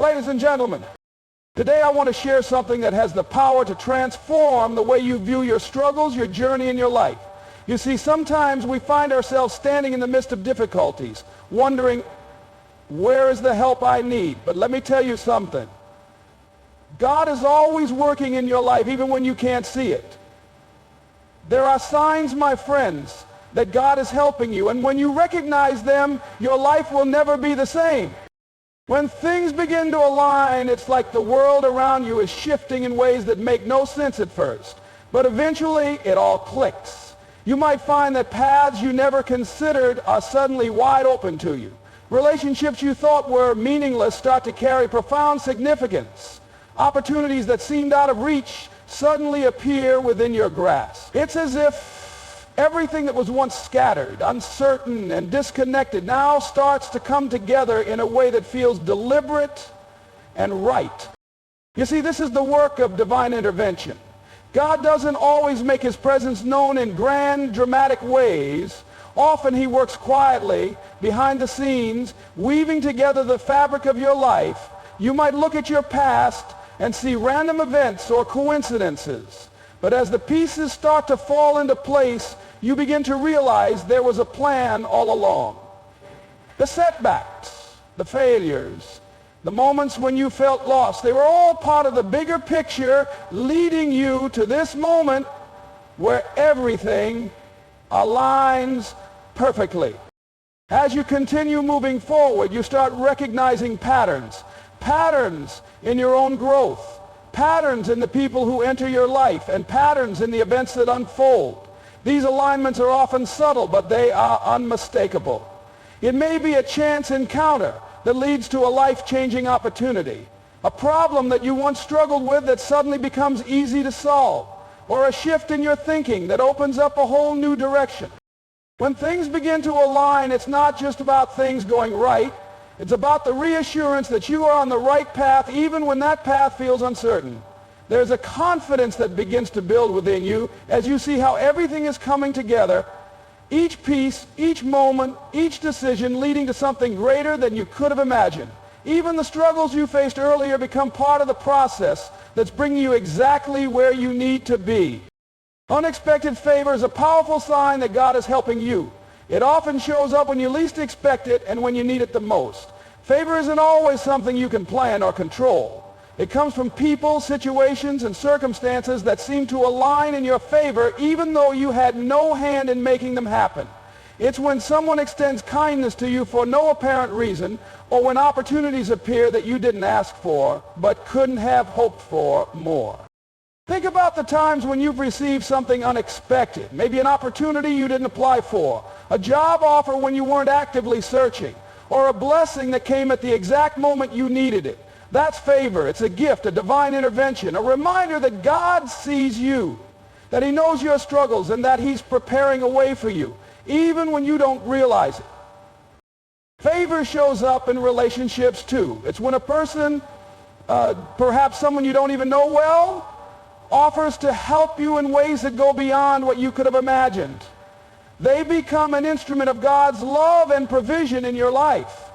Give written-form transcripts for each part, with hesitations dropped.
Ladies and gentlemen, today I want to share something that has the power to transform the way you view your struggles, your journey, and your life. You see, sometimes we find ourselves standing in the midst of difficulties, wondering, where is the help I need? But let me tell you something. God is always working in your life, even when you can't see it. There are signs, my friends, that God is helping you, and when you recognize them, your life will never be the same. When things begin to align, it's like the world around you is shifting in ways that make no sense at first, but eventually it all clicks. You might find that paths you never considered are suddenly wide open to you. Relationships you thought were meaningless start to carry profound significance. Opportunities that seemed out of reach suddenly appear within your grasp. It's as if everything that was once scattered, uncertain, and disconnected now starts to come together in a way that feels deliberate and right. You see, this is the work of divine intervention. God doesn't always make his presence known in grand, dramatic ways. Often he works quietly, behind the scenes, weaving together the fabric of your life. You might look at your past and see random events or coincidences. But as the pieces start to fall into place, you begin to realize there was a plan all along. The setbacks, the failures, the moments when you felt lost, they were all part of the bigger picture leading you to this moment where everything aligns perfectly. As you continue moving forward, you start recognizing patterns in your own growth, patterns in the people who enter your life, and patterns in the events that unfold. These alignments are often subtle, but they are unmistakable. It may be a chance encounter that leads to a life-changing opportunity, a problem that you once struggled with that suddenly becomes easy to solve, or a shift in your thinking that opens up a whole new direction. When things begin to align, it's not just about things going right. It's about the reassurance that you are on the right path even when that path feels uncertain. There's a confidence that begins to build within you as you see how everything is coming together, each piece, each moment, each decision leading to something greater than you could have imagined. Even the struggles you faced earlier become part of the process that's bringing you exactly where you need to be. Unexpected favor is a powerful sign that God is helping you. It often shows up when you least expect it and when you need it the most. Favor isn't always something you can plan or control. It comes from people, situations, and circumstances that seem to align in your favor even though you had no hand in making them happen. It's when someone extends kindness to you for no apparent reason, or when opportunities appear that you didn't ask for but couldn't have hoped for more. Think about the times when you've received something unexpected, maybe an opportunity you didn't apply for, a job offer when you weren't actively searching, or a blessing that came at the exact moment you needed it. That's favor. It's a gift, a divine intervention, a reminder that God sees you, that he knows your struggles, and that he's preparing a way for you, even when you don't realize it. Favor shows up in relationships too. It's when a person, perhaps someone you don't even know well, offers to help you in ways that go beyond what you could have imagined. They become an instrument of God's love and provision in your life.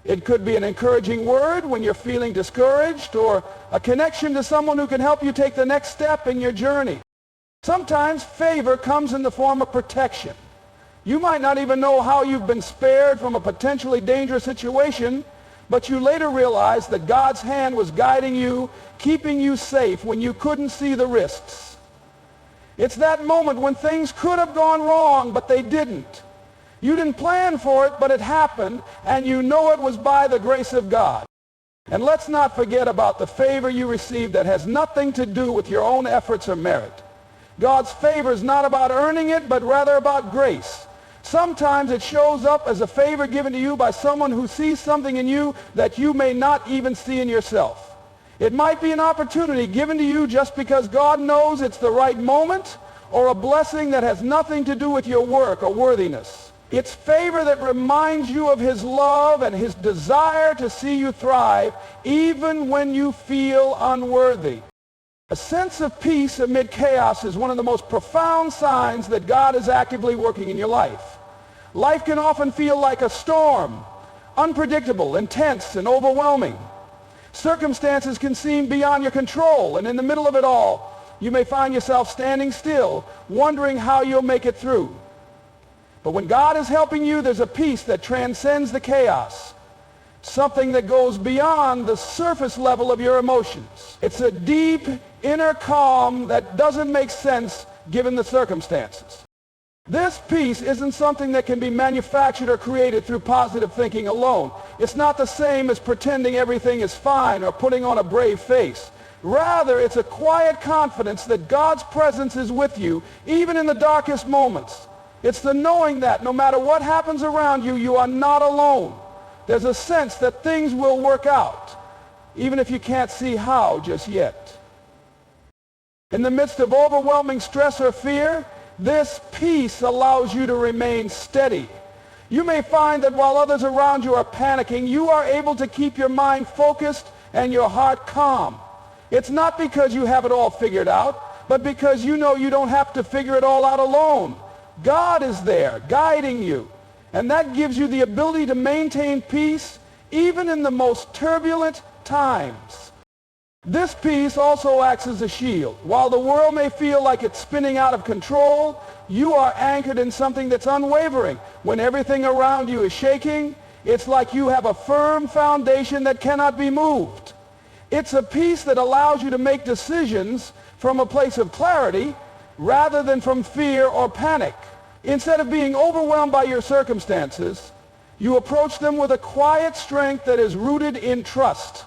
It could be an encouraging word when you're feeling discouraged, or a connection to someone who can help you take the next step in your journey. Sometimes favor comes in the form of protection. You might not even know how you've been spared from a potentially dangerous situation, but you later realize that God's hand was guiding you, keeping you safe when you couldn't see the risks. It's that moment when things could have gone wrong, but they didn't. You didn't plan for it, but it happened, and you know it was by the grace of God. And let's not forget about the favor you received that has nothing to do with your own efforts or merit. God's favor is not about earning it, but rather about grace. Sometimes it shows up as a favor given to you by someone who sees something in you that you may not even see in yourself. It might be an opportunity given to you just because God knows it's the right moment, or a blessing that has nothing to do with your work or worthiness. It's favor that reminds you of his love and his desire to see you thrive, even when you feel unworthy. A sense of peace amid chaos is one of the most profound signs that God is actively working in your life. Life can often feel like a storm, unpredictable, intense, and overwhelming. Circumstances can seem beyond your control, and in the middle of it all, you may find yourself standing still, wondering how you'll make it through. But when God is helping you, there's a peace that transcends the chaos, something that goes beyond the surface level of your emotions. It's a deep inner calm that doesn't make sense given the circumstances. This peace isn't something that can be manufactured or created through positive thinking alone. It's not the same as pretending everything is fine or putting on a brave face. Rather, it's a quiet confidence that God's presence is with you, even in the darkest moments. It's the knowing that no matter what happens around you, you are not alone. There's a sense that things will work out, even if you can't see how just yet. In the midst of overwhelming stress or fear, this peace allows you to remain steady. You may find that while others around you are panicking, you are able to keep your mind focused and your heart calm. It's not because you have it all figured out, but because you know you don't have to figure it all out alone. God is there, guiding you, and that gives you the ability to maintain peace even in the most turbulent times. This peace also acts as a shield. While the world may feel like it's spinning out of control, you are anchored in something that's unwavering. When everything around you is shaking, it's like you have a firm foundation that cannot be moved. It's a peace that allows you to make decisions from a place of clarity rather than from fear or panic. Instead of being overwhelmed by your circumstances, you approach them with a quiet strength that is rooted in trust.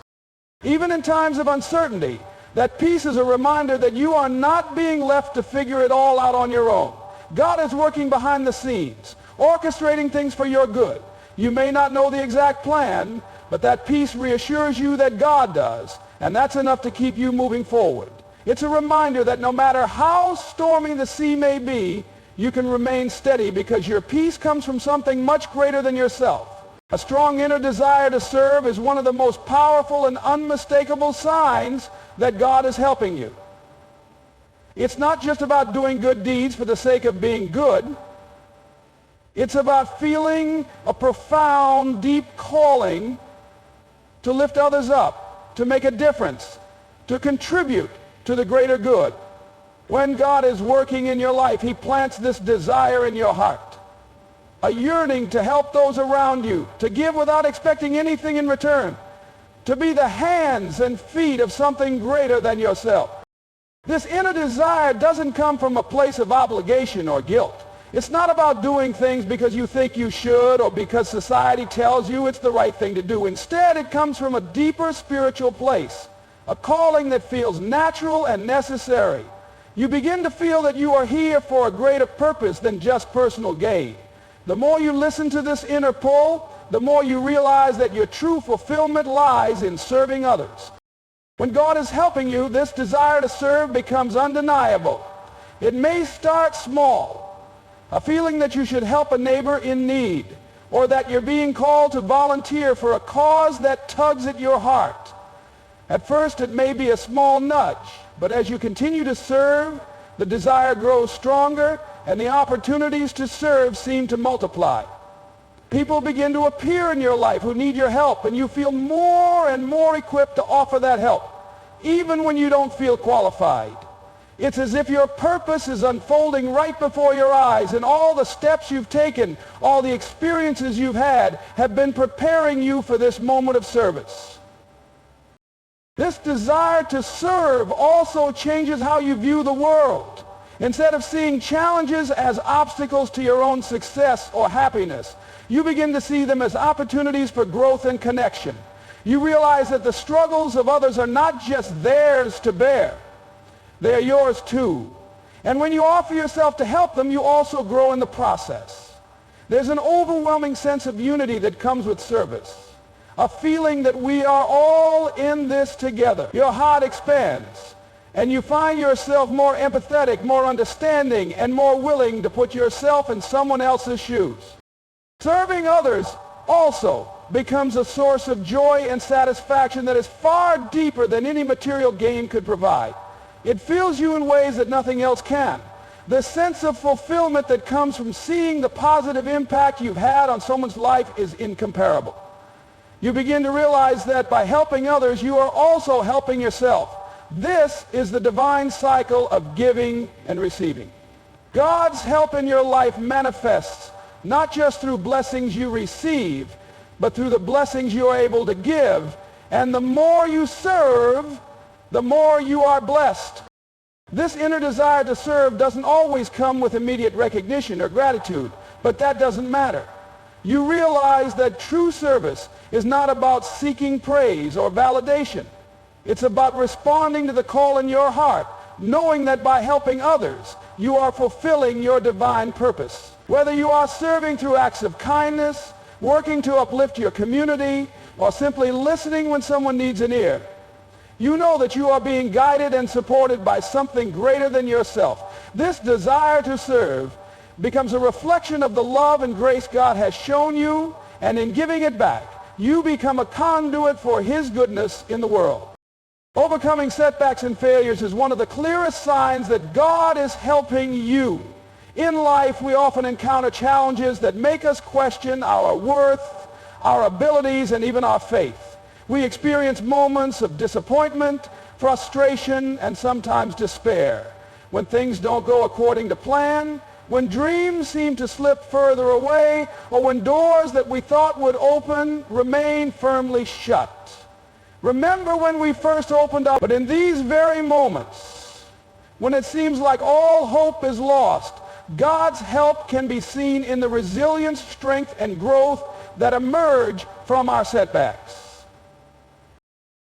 Even in times of uncertainty, that peace is a reminder that you are not being left to figure it all out on your own. God is working behind the scenes, orchestrating things for your good. You may not know the exact plan, but that peace reassures you that God does, and that's enough to keep you moving forward. It's a reminder that no matter how stormy the sea may be, you can remain steady because your peace comes from something much greater than yourself. A strong inner desire to serve is one of the most powerful and unmistakable signs that God is helping you. It's not just about doing good deeds for the sake of being good. It's about feeling a profound, deep calling to lift others up, to make a difference, to contribute to the greater good. When God is working in your life, he plants this desire in your heart, a yearning to help those around you, to give without expecting anything in return, to be the hands and feet of something greater than yourself. This inner desire doesn't come from a place of obligation or guilt. It's not about doing things because you think you should or because society tells you it's the right thing to do. Instead, it comes from a deeper spiritual place, a calling that feels natural and necessary. You begin to feel that you are here for a greater purpose than just personal gain. The more you listen to this inner pull, the more you realize that your true fulfillment lies in serving others. When God is helping you, this desire to serve becomes undeniable. It may start small, a feeling that you should help a neighbor in need, or that you're being called to volunteer for a cause that tugs at your heart. At first, it may be a small nudge, but as you continue to serve, the desire grows stronger, and the opportunities to serve seem to multiply. People begin to appear in your life who need your help, and you feel more and more equipped to offer that help, even when you don't feel qualified. It's as if your purpose is unfolding right before your eyes, and all the steps you've taken, all the experiences you've had, have been preparing you for this moment of service. This desire to serve also changes how you view the world. Instead of seeing challenges as obstacles to your own success or happiness, you begin to see them as opportunities for growth and connection. You realize that the struggles of others are not just theirs to bear. They are yours too. And when you offer yourself to help them, you also grow in the process. There's an overwhelming sense of unity that comes with service. A feeling that we are all in this together. Your heart expands, and you find yourself more empathetic, more understanding, and more willing to put yourself in someone else's shoes. Serving others also becomes a source of joy and satisfaction that is far deeper than any material gain could provide. It fills you in ways that nothing else can. The sense of fulfillment that comes from seeing the positive impact you've had on someone's life is incomparable. You begin to realize that by helping others, you are also helping yourself. This is the divine cycle of giving and receiving. God's help in your life manifests not just through blessings you receive, but through the blessings you are able to give. And the more you serve, the more you are blessed. This inner desire to serve doesn't always come with immediate recognition or gratitude, but that doesn't matter. You realize that true service is not about seeking praise or validation. It's about responding to the call in your heart, knowing that by helping others, you are fulfilling your divine purpose. Whether you are serving through acts of kindness, working to uplift your community, or simply listening when someone needs an ear, you know that you are being guided and supported by something greater than yourself. This desire to serve becomes a reflection of the love and grace God has shown you, and in giving it back, you become a conduit for His goodness in the world. Overcoming setbacks and failures is one of the clearest signs that God is helping you. In life, we often encounter challenges that make us question our worth, our abilities, and even our faith. We experience moments of disappointment, frustration, and sometimes despair. When things don't go according to plan, when dreams seem to slip further away, or when doors that we thought would open remain firmly shut. Remember when we first opened up, but in these very moments, when it seems like all hope is lost, God's help can be seen in the resilience, strength, and growth that emerge from our setbacks.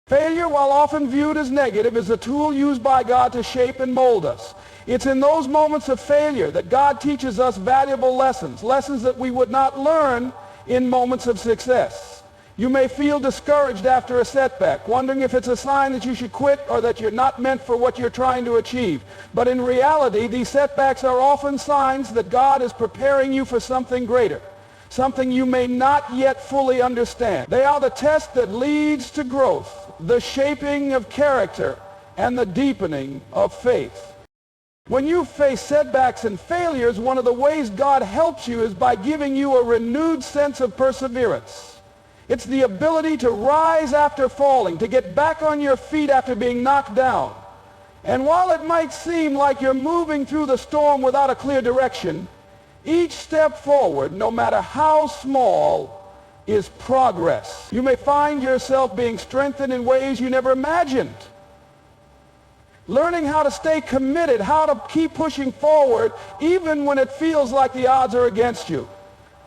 Failure, while often viewed as negative, is a tool used by God to shape and mold us. It's in those moments of failure that God teaches us valuable lessons, lessons that we would not learn in moments of success. You may feel discouraged after a setback, wondering if it's a sign that you should quit or that you're not meant for what you're trying to achieve. But in reality, these setbacks are often signs that God is preparing you for something greater, something you may not yet fully understand. They are the test that leads to growth, the shaping of character, and the deepening of faith. When you face setbacks and failures, one of the ways God helps you is by giving you a renewed sense of perseverance. It's the ability to rise after falling, to get back on your feet after being knocked down. And while it might seem like you're moving through the storm without a clear direction, each step forward, no matter how small, is progress. You may find yourself being strengthened in ways you never imagined. Learning how to stay committed, how to keep pushing forward, even when it feels like the odds are against you.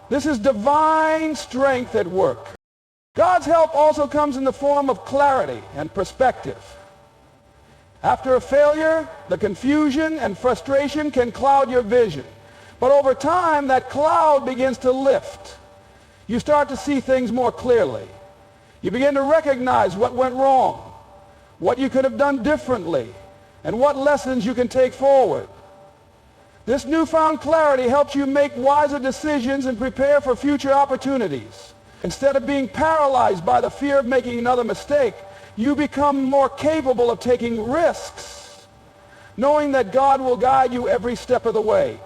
This is divine strength at work. God's help also comes in the form of clarity and perspective. After a failure, the confusion and frustration can cloud your vision. But over time, that cloud begins to lift. You start to see things more clearly. You begin to recognize what went wrong, what you could have done differently, and what lessons you can take forward. This newfound clarity helps you make wiser decisions and prepare for future opportunities. Instead of being paralyzed by the fear of making another mistake, you become more capable of taking risks, knowing that God will guide you every step of the way.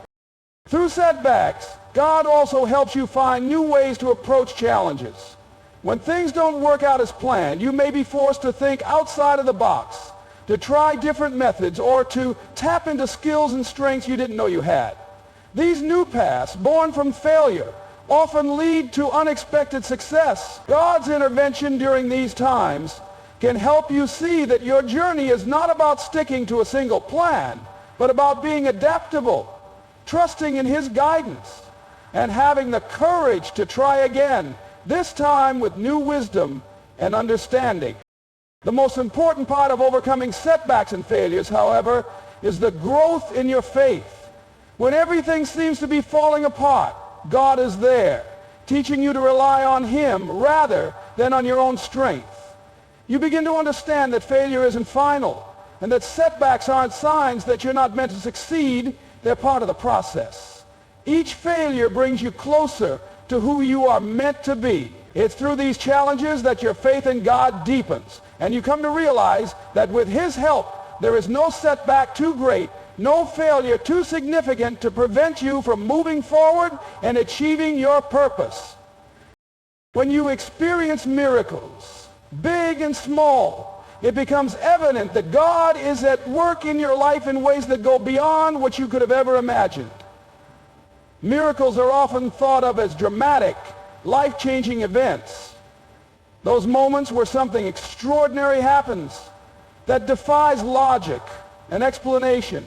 Through setbacks, God also helps you find new ways to approach challenges. When things don't work out as planned, you may be forced to think outside of the box, to try different methods, or to tap into skills and strengths you didn't know you had. These new paths, born from failure, often lead to unexpected success. God's intervention during these times can help you see that your journey is not about sticking to a single plan, but about being adaptable, trusting in His guidance, and having the courage to try again, this time with new wisdom and understanding. The most important part of overcoming setbacks and failures, however, is the growth in your faith. When everything seems to be falling apart, God is there, teaching you to rely on Him rather than on your own strength. You begin to understand that failure isn't final, and that setbacks aren't signs that you're not meant to succeed. They're part of the process. Each failure brings you closer to who you are meant to be. It's through these challenges that your faith in God deepens, and you come to realize that with His help, there is no setback too great, no failure too significant to prevent you from moving forward and achieving your purpose. When you experience miracles, big and small, it becomes evident that God is at work in your life in ways that go beyond what you could have ever imagined. Miracles are often thought of as dramatic, life-changing events. Those moments where something extraordinary happens that defies logic and explanation.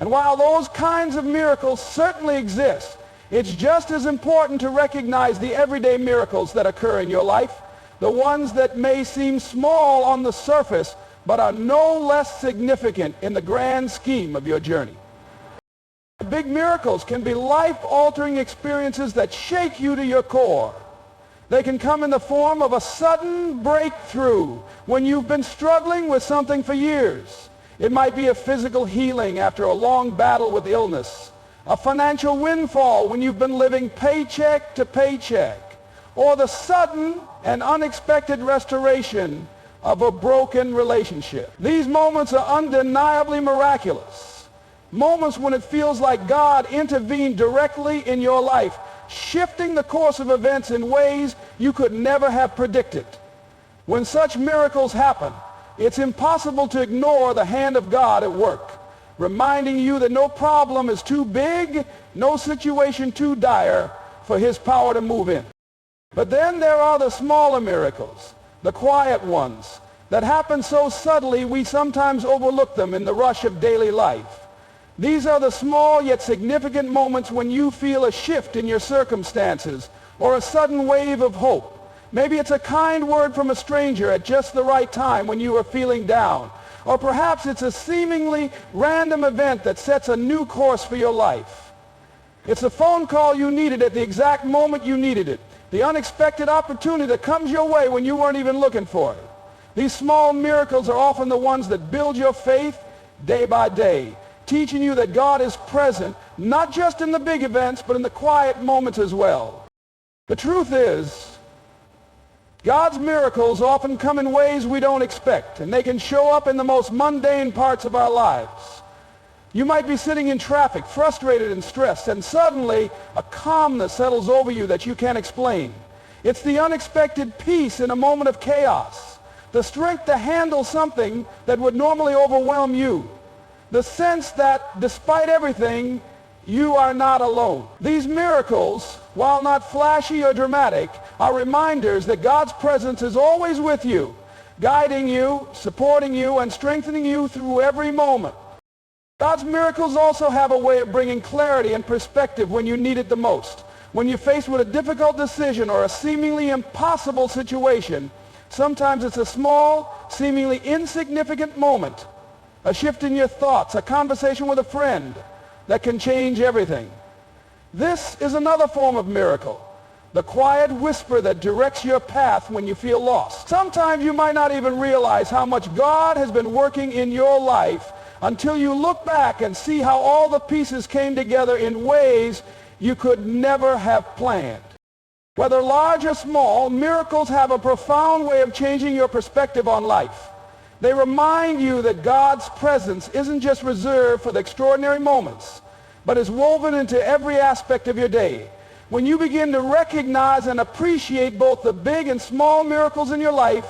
And while those kinds of miracles certainly exist, it's just as important to recognize the everyday miracles that occur in your life, the ones that may seem small on the surface, but are no less significant in the grand scheme of your journey. Big miracles can be life-altering experiences that shake you to your core. They can come in the form of a sudden breakthrough when you've been struggling with something for years. It might be a physical healing after a long battle with illness, a financial windfall when you've been living paycheck to paycheck, or the sudden and unexpected restoration of a broken relationship. These moments are undeniably miraculous. Moments when it feels like God intervened directly in your life, shifting the course of events in ways you could never have predicted. When such miracles happen, it's impossible to ignore the hand of God at work, reminding you that no problem is too big, no situation too dire for his power to move in. But then there are the smaller miracles, the quiet ones, that happen so subtly we sometimes overlook them in the rush of daily life. These are the small yet significant moments when you feel a shift in your circumstances or a sudden wave of hope. Maybe it's a kind word from a stranger at just the right time when you are feeling down. Or perhaps it's a seemingly random event that sets a new course for your life. It's a phone call you needed at the exact moment you needed it. The unexpected opportunity that comes your way when you weren't even looking for it. These small miracles are often the ones that build your faith day by day, teaching you that God is present, not just in the big events, but in the quiet moments as well. The truth is, God's miracles often come in ways we don't expect, and they can show up in the most mundane parts of our lives. You might be sitting in traffic, frustrated and stressed, and suddenly a calmness settles over you that you can't explain. It's the unexpected peace in a moment of chaos, the strength to handle something that would normally overwhelm you, the sense that despite everything, you are not alone. These miracles, while not flashy or dramatic, are reminders that God's presence is always with you, guiding you, supporting you, and strengthening you through every moment. God's miracles also have a way of bringing clarity and perspective when you need it the most. When you're faced with a difficult decision or a seemingly impossible situation, sometimes it's a small, seemingly insignificant moment, a shift in your thoughts, a conversation with a friend that can change everything. This is another form of miracle, the quiet whisper that directs your path when you feel lost. Sometimes you might not even realize how much God has been working in your life until you look back and see how all the pieces came together in ways you could never have planned. Whether large or small, miracles have a profound way of changing your perspective on life. They remind you that God's presence isn't just reserved for the extraordinary moments, but is woven into every aspect of your day. When you begin to recognize and appreciate both the big and small miracles in your life,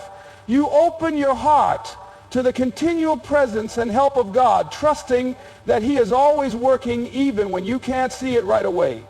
you open your heart to the continual presence and help of God, trusting that he is always working even when you can't see it right away.